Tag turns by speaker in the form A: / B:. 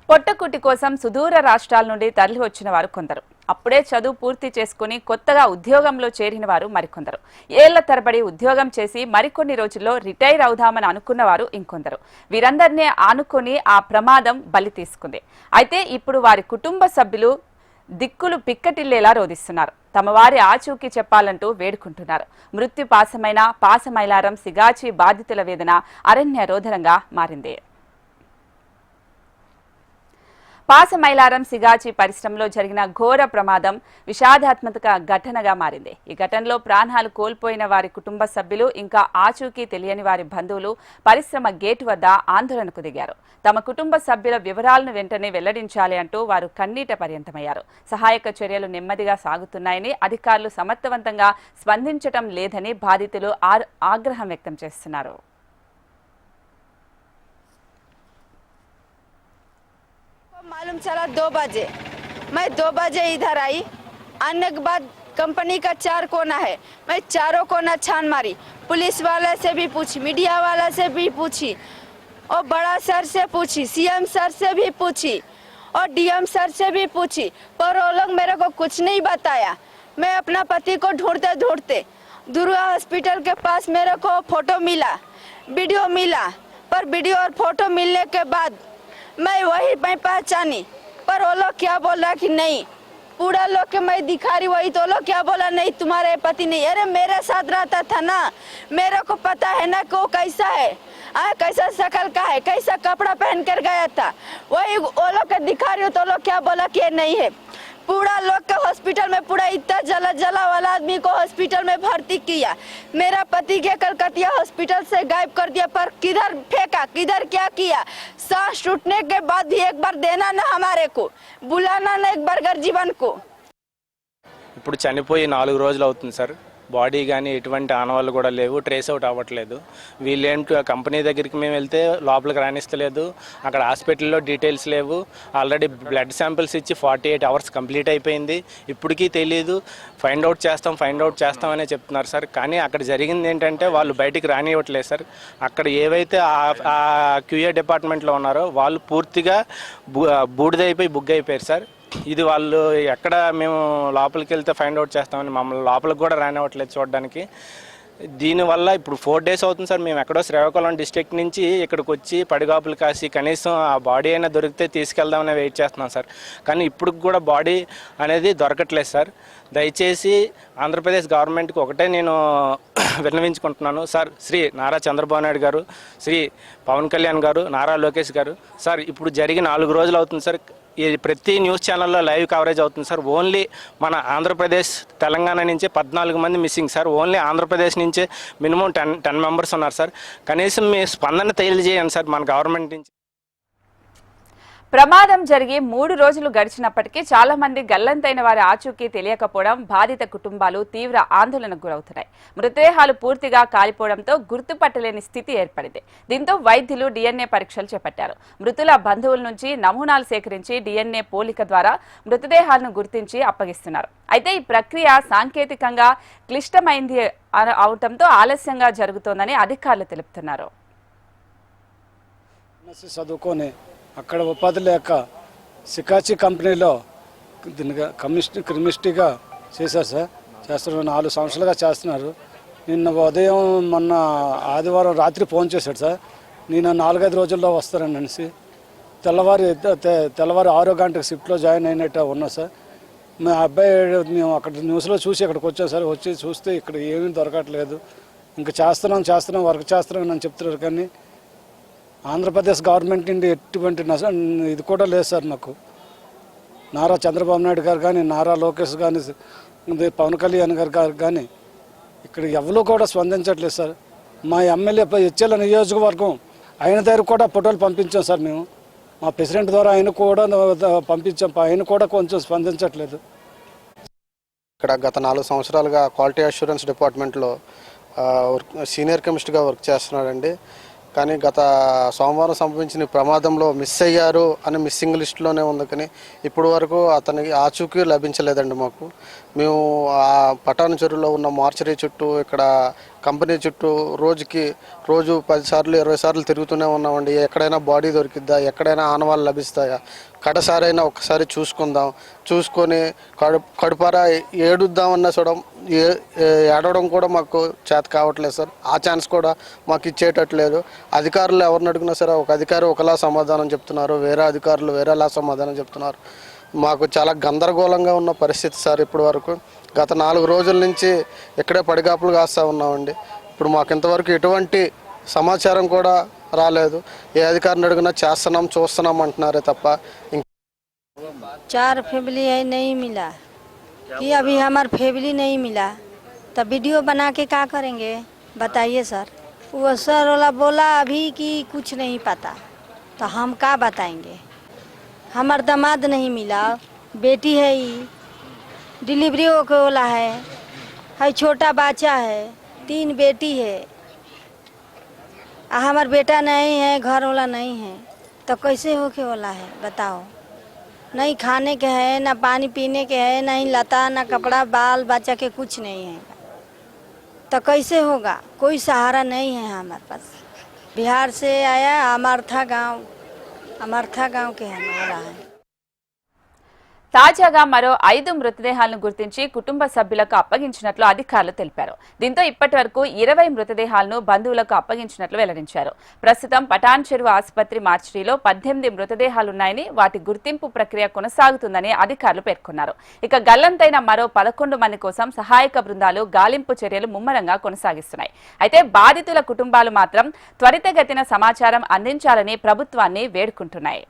A: పొట్టకుటి కోసం సుదూర రాష్ట్రాల నుండి తరలి వచ్చిన వారు కొందరు. అప్పుడే చదువు పూర్తి చేసుకుని కొత్తగా ఉద్యోగంలో చేరిన వారు మరికొందరు. ఏళ్ల తరబడి ఉద్యోగం చేసి మరికొన్ని రోజుల్లో రిటైర్ అవుదామని అనుకున్నవారు ఇంకొందరు. వీరందరినీ ఆనుకొని ఆ ప్రమాదం బలి తీసుకుంది. అయితే ఇప్పుడు వారి కుటుంబ సభ్యులు దిక్కులు పిక్కటిల్లేలా రోధిస్తున్నారు. తమ వారి ఆచూకీ చెప్పాలంటూ వేడుకుంటున్నారు. మృత్యు పాసమైలారం సిగాచి బాధితుల వేదన అరణ్య రోదనంగా మారింది. పాసమైలారం సిగాచి పరిశ్రమలో జరిగిన ఘోర ప్రమాదం విషాదాత్మక ఘటనగా మారింది. ఈ ఘటనలో ప్రాణాలు కోల్పోయిన వారి కుటుంబ సభ్యులు ఇంకా ఆచూకీ తెలియని వారి బంధువులు పరిశ్రమ గేటు వద్ద ఆందోళనకు దిగారు. తమ కుటుంబ సభ్యుల వివరాలను వెంటనే వెల్లడించాలి అంటూ వారు కన్నీట పర్యంతమయ్యారు. సహాయక చర్యలు నెమ్మదిగా సాగుతున్నాయని, అధికారులు సమర్థవంతంగా స్పందించడం లేదని బాధితులు ఆగ్రహం వ్యక్తం చేస్తున్నారు.
B: मालूम चला 2 बजे, मैं 2 बजे इधर आई। आने के बाद कंपनी का 4 कोना है, मैं चारों कोना छान मारी। पुलिस वाले से भी पूछी, मीडिया वाला से भी पूछी, और बड़ा सर से पूछी, सीएम सर से भी पूछी और डीएम सर से भी पूछी, पर वो लोग मेरे को कुछ नहीं बताया। मैं अपना पति को ढूंढते ढूंढते दुर्गा हॉस्पिटल के पास मेरे को फोटो मिला, वीडियो मिला, पर वीडियो और फोटो मिलने के बाद मैं पहचानी, पर वो लोग क्या बोला कि नहीं, पूरा लोग के मैं दिखा रही, वही तो लोग क्या बोला नहीं तुम्हारे पति नहीं। अरे मेरे साथ रहता था ना, मेरे को पता है ना कि वो कैसा है, कैसा शक्ल का है, कैसा कपड़ा पहन कर गया था, वही वो लोग के दिखा रही हो तो लोग क्या बोला कि ये नहीं है। पूरा लोग के हॉस्पिटल में पूरा इतना जला वाला आदमी को हॉस्पिटल में भर्ती किया। मेरा पति के कलकतिया हॉस्पिटल से गायब कर दिया, पर किधर फेंका, किधर क्या किया। सांस टूटने के बाद भी एक बार देना ना, हमारे को बुलाना ना एक बार गर्जीवन को।
C: ఇప్పుడు చనిపోయి 4 రోజులు అవుతుంది సార్. బాడీ కానీ ఎటువంటి ఆనవాళ్ళు కూడా లేవు, ట్రేస్ అవుట్ అవ్వట్లేదు. వీళ్ళేంటి కంపెనీ దగ్గరికి మేము వెళ్తే లోపలికి రానిస్తలేదు, అక్కడ హాస్పిటల్లో డీటెయిల్స్ లేవు. ఆల్రెడీ బ్లడ్ శాంపిల్స్ ఇచ్చి 48 అవర్స్ కంప్లీట్ అయిపోయింది, ఇప్పటికీ తెలియదు. ఫైండ్ అవుట్ చేస్తామనే చెప్తున్నారు సార్. కానీ అక్కడ జరిగింది ఏంటంటే వాళ్ళు బయటికి రానివ్వట్లేదు సార్. అక్కడ ఏవైతే ఆ క్యూఏ డిపార్ట్మెంట్లో ఉన్నారో వాళ్ళు పూర్తిగా బూడిదైపోయి బుగ్గైపోయారు సార్. ఇది వాళ్ళు ఎక్కడ మేము లోపలికి వెళ్తే ఫైండ్ అవుట్ చేస్తామని మమ్మల్ని లోపలికి కూడా రానివ్వట్లేదు చూడడానికి. దీనివల్ల ఇప్పుడు 4 days అవుతుంది సార్. మేము ఎక్కడో శ్రీకాకుళం డిస్ట్రిక్ట్ నుంచి ఇక్కడికి వచ్చి పడిగాపులు కాసి కనీసం ఆ బాడీ అయినా దొరికితే తీసుకెళ్దామని వెయిట్ చేస్తున్నాం సార్. కానీ ఇప్పుడు కూడా బాడీ అనేది దొరకట్లేదు సార్. దయచేసి ఆంధ్రప్రదేశ్ గవర్నమెంట్కి ఒకటే నేను విన్నవించుకుంటున్నాను సార్. శ్రీ నారా చంద్రబాబు నాయుడు గారు, శ్రీ పవన్ కళ్యాణ్ గారు, నారా లోకేష్ గారు సార్, ఇప్పుడు జరిగి 4 రోజులు అవుతుంది సార్. ఇది ప్రతి న్యూస్ ఛానల్లో లైవ్ కవరేజ్ అవుతుంది సార్. ఓన్లీ మన ఆంధ్రప్రదేశ్ తెలంగాణ నుంచే 14 మంది మిస్సింగ్ సార్. ఓన్లీ ఆంధ్రప్రదేశ్ నుంచే మినిమం 10 మెంబర్స్ ఉన్నారు సార్. కనీసం మీ స్పందన తెలియజేయండి సార్ మన గవర్నమెంట్ నుంచి.
A: ప్రమాదం జరిగి 3 రోజులు గడిచినప్పటికీ చాలా మంది గల్లంతైన వారి ఆచూకీ తెలియకపోవడం బాధిత కుటుంబాలు తీవ్ర ఆందోళనకు గురవుతున్నాయి. మృతదేహాలు పూర్తిగా కాలిపోవడంతో గుర్తుపట్టలేని స్థితి ఏర్పడింది. దీంతో వైద్యులు DNA పరీక్షలు చేపట్టారు. మృతుల బంధువుల నుంచి నమూనాలు సేకరించి DNA పోలిక ద్వారా మృతదేహాలను గుర్తించి అప్పగిస్తున్నారు. అయితే ఈ ప్రక్రియ సాంకేతికంగా క్లిష్టమైంది అవడంతో ఆలస్యంగా జరుగుతోందని అధికారులు తెలుపుతున్నారు.
D: అక్కడ ఉపాధి లేక సికాచి కంపెనీలో క్రిమిస్ట్గా చేశారు సార్. చేస్తున్నారు, 4 సంవత్సరాలుగా చేస్తున్నారు. నిన్న ఉదయం మొన్న ఆదివారం రాత్రి ఫోన్ చేశాడు సార్, నేను 4-5 రోజుల్లో వస్తారని అనేసి. తెల్లవారు 6 గంటలకు షిఫ్ట్లో జాయిన్ అయినట్టు ఉన్నా సార్. మా అబ్బాయి మేము అక్కడ న్యూస్లో చూసి అక్కడికి వచ్చాం సార్. వచ్చి చూస్తే ఇక్కడ ఏమీ దొరకట్లేదు. ఇంకా చేస్తున్నాం వర్క్ చేస్తున్నాం అని చెప్తున్నారు. కానీ ఆంధ్రప్రదేశ్ గవర్నమెంట్ నుండి ఎటువంటి ఇది కూడా లేదు సార్. మాకు నారా చంద్రబాబు నాయుడు గారు కానీ, నారా లోకేష్ కానీ, పవన్ కళ్యాణ్ గారు కానీ ఇక్కడ ఎవరు కూడా స్పందించట్లేదు సార్. మా ఎమ్మెల్యే హెచ్ఎల్ నియోజకవర్గం ఆయన దగ్గర కూడా ఫోటోలు పంపించాం సార్. మేము మా ప్రెసిడెంట్ ద్వారా ఆయన కూడా పంపించాం, ఆయన కూడా కొంచెం స్పందించట్లేదు.
E: ఇక్కడ గత 4 సంవత్సరాలుగా క్వాలిటీ అష్యూరెన్స్ డిపార్ట్మెంట్లో సీనియర్ కెమిస్ట్గా వర్క్ చేస్తున్నాడండి. కానీ గత సోమవారం సంభవించిన ప్రమాదంలో మిస్ అయ్యారు అని మిస్సింగ్ లిస్టులోనే ఉంది. కానీ ఇప్పటి వరకు అతనికి ఆచూకీ లభించలేదండి మాకు. మేము ఆ పటాన్ చెరువులో ఉన్న మార్చరీ చుట్టూ ఇక్కడ కంపెనీ చుట్టూ రోజు 10 సార్లు 20 సార్లు తిరుగుతూనే ఉన్నామండి. ఎక్కడైనా బాడీ దొరికిద్దా, ఎక్కడైనా ఆనవాళ్ళు లభిస్తాయా, కడసారైనా ఒకసారి చూసుకుందాం, చూసుకొని కడుపారా ఏడుద్దామన్నా చూడం, ఏడవడం కూడా మాకు చేత కావట్లేదు సార్. ఆ ఛాన్స్ కూడా మాకు ఇచ్చేటట్లేదు. అధికారులు ఎవరిని అడిగినా సరే ఒక అధికారి ఒకలా సమాధానం చెప్తున్నారు, వేరే అధికారులు వేరేలా సమాధానం చెప్తున్నారు. మాకు చాలా గందరగోళంగా ఉన్న పరిస్థితి సార్. ఇప్పటి వరకు గత 4 రోజుల నుంచి ఇక్కడే పడిగాపులు కాస్తూ ఉన్నామండి. ఇప్పుడు మాకు ఇంతవరకు ఎటువంటి సమాచారం కూడా రాలేదు. ఏ అధికారిని అడిగినా చేస్తున్నాం చూస్తున్నాం అంటున్నారే తప్ప
F: 4 फैमिली है नहीं मिला कि अभी हमार फैमिली नहीं मिला, तब वीडियो बना के क्या करेंगे बताइए सर। वो सर वाला बोला अभी कि कुछ नहीं पता, तो हम क्या बताएंगे। हमार दामाद नहीं मिला, बेटी है ही डिलीवरी होके वाला है छोटा बच्चा है, 3 बेटी है, हमार बेटा नहीं है, घर वाला नहीं है, तो कैसे होके वाला है बताओ। नहीं खाने के है, ना पानी पीने के है, नहीं लता, ना कपड़ा, बाल बच्चा के कुछ नहीं है, तो कैसे होगा। कोई सहारा नहीं है हमारे पास। बिहार से आया अमरथा गांव के है वाला है।
A: తాజాగా మరో 5 మృతదేహాలను గుర్తించి కుటుంబ సభ్యులకు అప్పగించినట్లు అధికారులు తెలిపారు. దీంతో ఇప్పటి వరకు 20 మృతదేహాలను బంధువులకు అప్పగించినట్లు వెల్లడించారు. ప్రస్తుతం పటాన్ చెరువు ఆసుపత్రి మార్చిరీలో 18 మృతదేహాలున్నాయని, వాటి గుర్తింపు ప్రక్రియ కొనసాగుతుందని అధికారులు పేర్కొన్నారు. ఇక గల్లంతైన మరో 11 మంది కోసం సహాయక బృందాలు గాలింపు చర్యలు ముమ్మరంగా కొనసాగిస్తున్నాయి. అయితే బాధితుల కుటుంబాలు మాత్రం త్వరితగతిన సమాచారం అందించాలని ప్రభుత్వాన్ని వేడుకుంటున్నాయి.